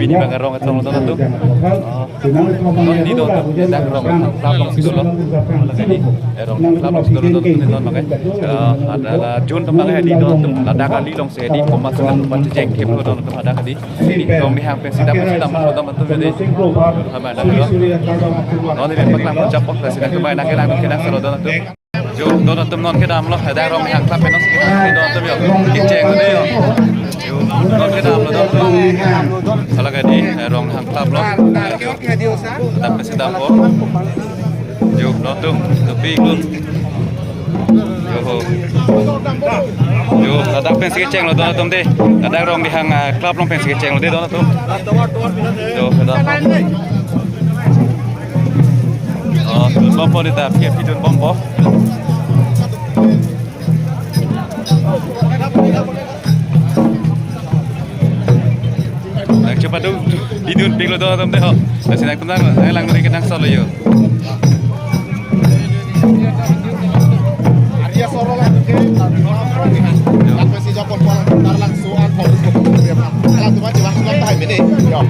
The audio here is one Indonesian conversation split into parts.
bini bangga rong atong to tu non di do dak rong klap long situ lo lagi rong klap long situ do non makai adalah jun tembang di do ada kali long se di pemasukan tempat jeng kem do ada kali ini rong di hang pensi dapat sedang do tu jadi sama ada do non di paklang capok sedang kemain nak lang kedang sero do tu jo do non kedam lo ada rong hang klap penos kita do tu yo kijeng de yo non kedam lo do salah kali rong hang klap lo dapat sedang ko jo do tu tapi ikut yo ada pensi kijeng lo do tu de ada rong di hang klap long pensi kijeng lo de do tu jo ada bombo di tap ke video bombo coba tu di dunia pinglo tu tem teh, masih nak tentang, lang mereka nak solo yo. Arya soro lah tu ke, aku masih jawab pola langsung aku kalau tu macam langsung tak hai bene, yo.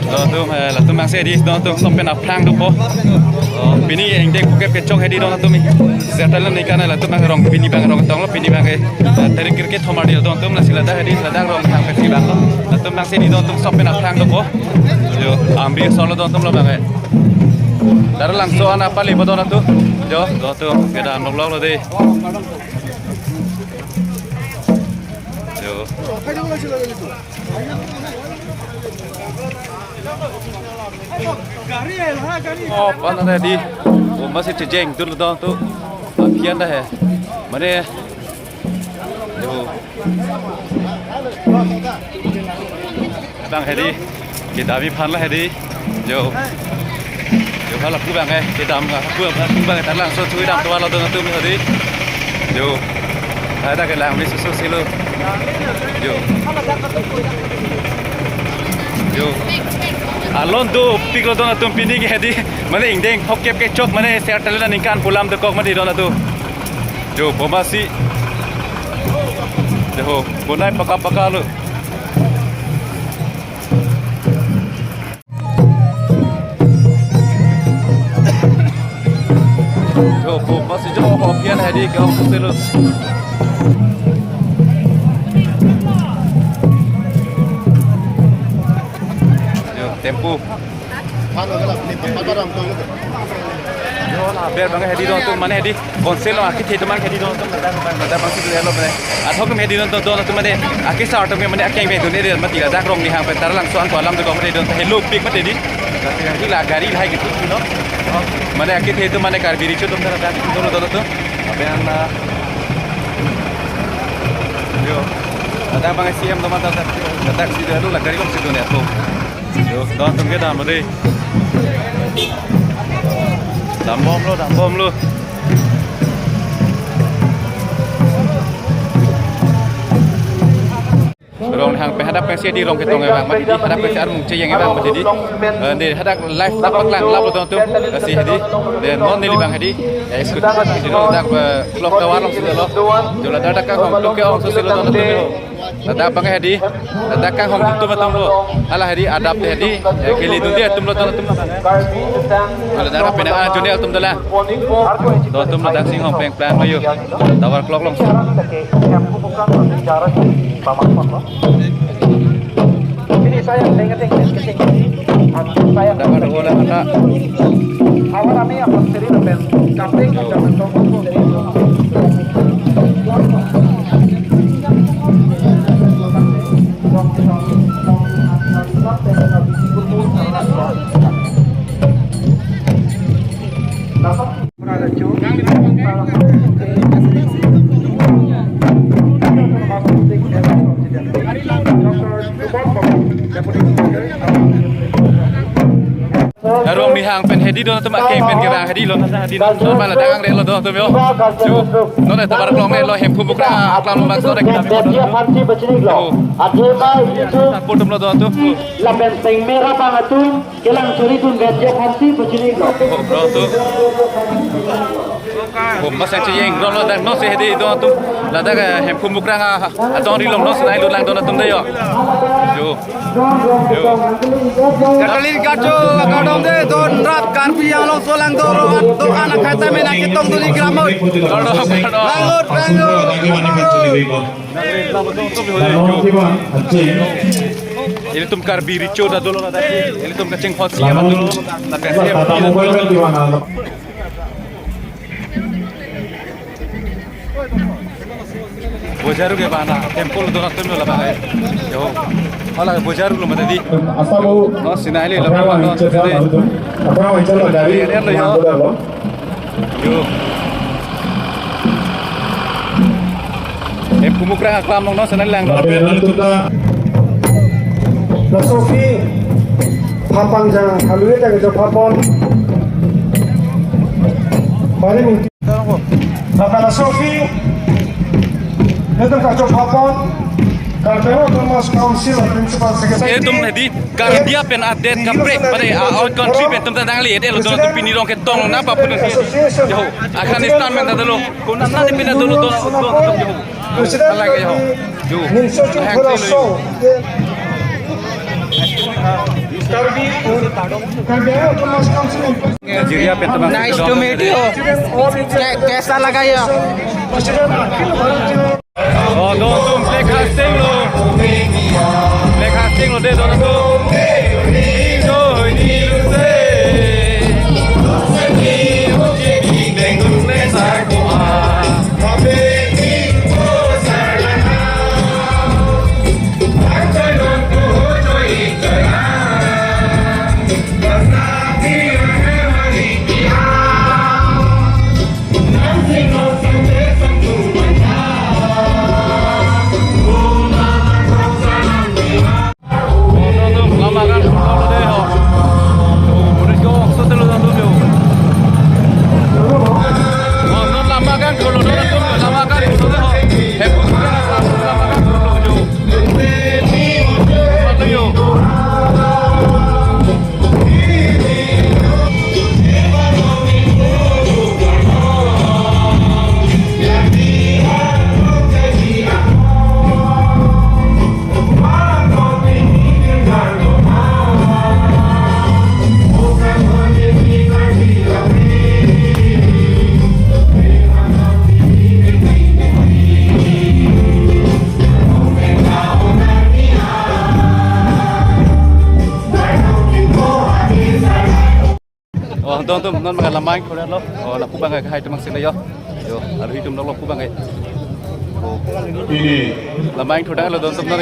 Tu lah tu masih di tu sampai nak perang tu po. Bini yang dek bukan kecok hedi dong tu mi. Setelah ni kan lah tu masih rong bini bang rong tong lo bini bang dari kriket thomar dia dong tu masih lada hedi lada rong hang kecil bang lo. Lah tu masih di dong tu sampai nak perang tu po. Jo ambil solo dong tu lo bang. Dari langsung anak apa libat dong tu. Jo dong tu kita ambil lo deh. Jo. Oh, mana tadi? Oh, masih cejeng tu lo tu. Kian dah. Mana? Jo. Bang Hedi, kita ambil pan lah Hedi. Jo. Jo kalau aku bang kita ambil aku bang kita langsung cuci dam tua lo tu mi Hedi. Jo. Ada ke lang ni susu silu. Jo. Jo. Alon tu pikir tu nak tumpini ke hadi, mana ingdeng hokep ke cok mana settle na ningkan pulam tu kok mana dona tu, jo bomasi, jo bunai pakak lu, jo bomasi jo hokian hadi ke orang selu. Tempo. Mana kalau ni tempat orang tu itu. Yo lah, biar bang hedi dong tu mana hedi konsel lo akit hedi mana hedi dong tu mana bangsi tu hello mana. Atau kau hedi dong tu mana akit sah atau mana akit yang betul ni dia mati lah. Rong ni hang pentar langsung tu alam tu kau mana dong hello pik mati di. Jadi lah gari lah gitu tu no. Mana akit hedi mana kar biri tu mana dah tu tu. Abian yo. Ada bang siam tu mana tak si tu lah gari kau situ ni tu. Yo, dah tunggu dah mari. Dam bom lo. Rong hang pe hadap pensi di rong ketong bang mati di hadap pensi ar mung ceyeng bang mati di ni hadap live dapat lang lap tu si hadi dan non ni bang hadi ikut di rong dak blok tawar long silo lo jola dak ka hong blok ke ong so silo tu ada bang hadi ada ka hong tu matang lo ala hadi adap hadi keli tu dia tum lo tu ala dak pe na junior tum dala do tum dak sing hong peng plan mayu tawar klok long ini saya ingat saya dapat bola ada awal kami apa seri dapat kapten dapat tongkol Rong ni hang pen hedi don temak keng pen gerang hedi lo nasa hedi don mana dagang de lo do tu mio no ne tabar klong ne lo hem phu bukra aklam bang so de kita dia fanti bachni lo adhe ba itu putum lo do tu la pen sing merah bang tu kelang suri tun dia fanti bachni lo bro tu ผมมาแสงจะยิงรอรอดังน้องเสียดีตัวตุ้มแล้วได้ก็เห็นคุมบุกร่างตอนนี้ลงน้องสไลด์ลุดล่างตัวตุ้มได้ยอดูKatalin kacu kadang deh don rat karpi yang long solang do anak kata mena kitong tu di gramot. Langut. Ini tum karbi rico dah dulu dah ini tum kacang hot siapa dulu nak kasih Bojaru ke mana? Tempol tu nak temu lah bagai. Yo, alah bojaru lu mana di? Asamu. Oh, sinali lah mana tu? Apa macam lo dari? Yo. Pemukra aklam nong nong sinali lang. Benar tu dah. Sofi, papang jangan haluye tak kerja papon. Balik mungkin. Nakala Sofi. Itu kacau papon. Kalau Thomas Council Principal Secretary. Tum tadi karena dia pen update kaprek pada our country pen tum tentang lihat lo tu pini rong ketong napa pun jauh Afghanistan men dulu kuna nanti pindah dulu tu jauh lagi jauh Nigeria pen tum Nice to meet you. Kaisa lagay ya? Oh, tum play casting lo deh tum. Tum non makan lamang kau lihat lo. Oh, nak kubang hai tu maksud yo. Yo, ada hitung lo kubang hai. Ini Lamang tu dah lo tum non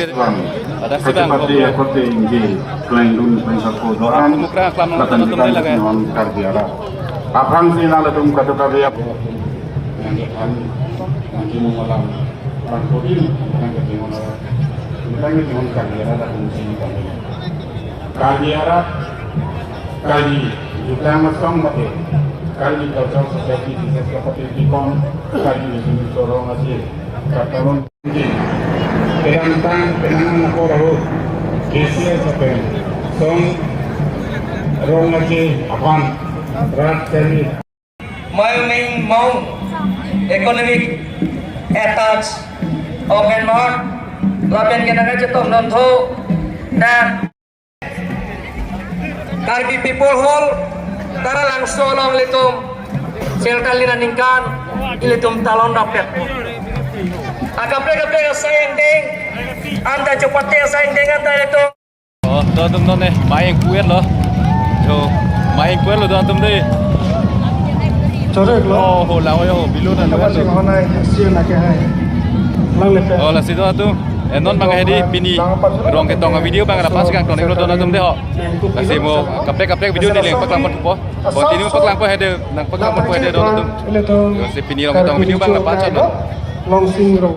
ada sedang sedang. seperti kote ini klien dun pensako doan. Pemukra kelam nong Katan tum dah kita lagi. non karbiara. Apang sina le tum kata karbiara. Yang nanti malam transportin yang kita malam. Kita ini cuma karbiara dan sini kami. Karbiara kali juga masang mati. Kali kalau seperti ini seperti di kon kali ini sorong aja. Katakan ini. Penangan ako raho. KCS apa? Song rong aja apan rat seri. Wyoming Mount Economic Attach Open Mart Lapen Kenaga Jatuh Nontho dan Karbi People Hall Tara langsung long litum Seltal linaningkan ilitum talon dapat Agapre sayang ding Anda cepat sayang ding anda itu Oh, tum non nih main kuat lo. Jo, main kuat lo tum deh. Corek lo. Oh, lawa yo bilu na Apa sih lo. mana hasil nak hai. Lang lepas. Oh, lah situ tu. Non bang hedi pini rong ketong video bang apa sih kan kon ikut tum deh ho. Kasih mau kaprek video ni leng pak lampu po. Continue pak lampu hede nang pak lampu hede don tum. Ile tu. Kasih pini rong ketong video bang apa cak. Long sing rong.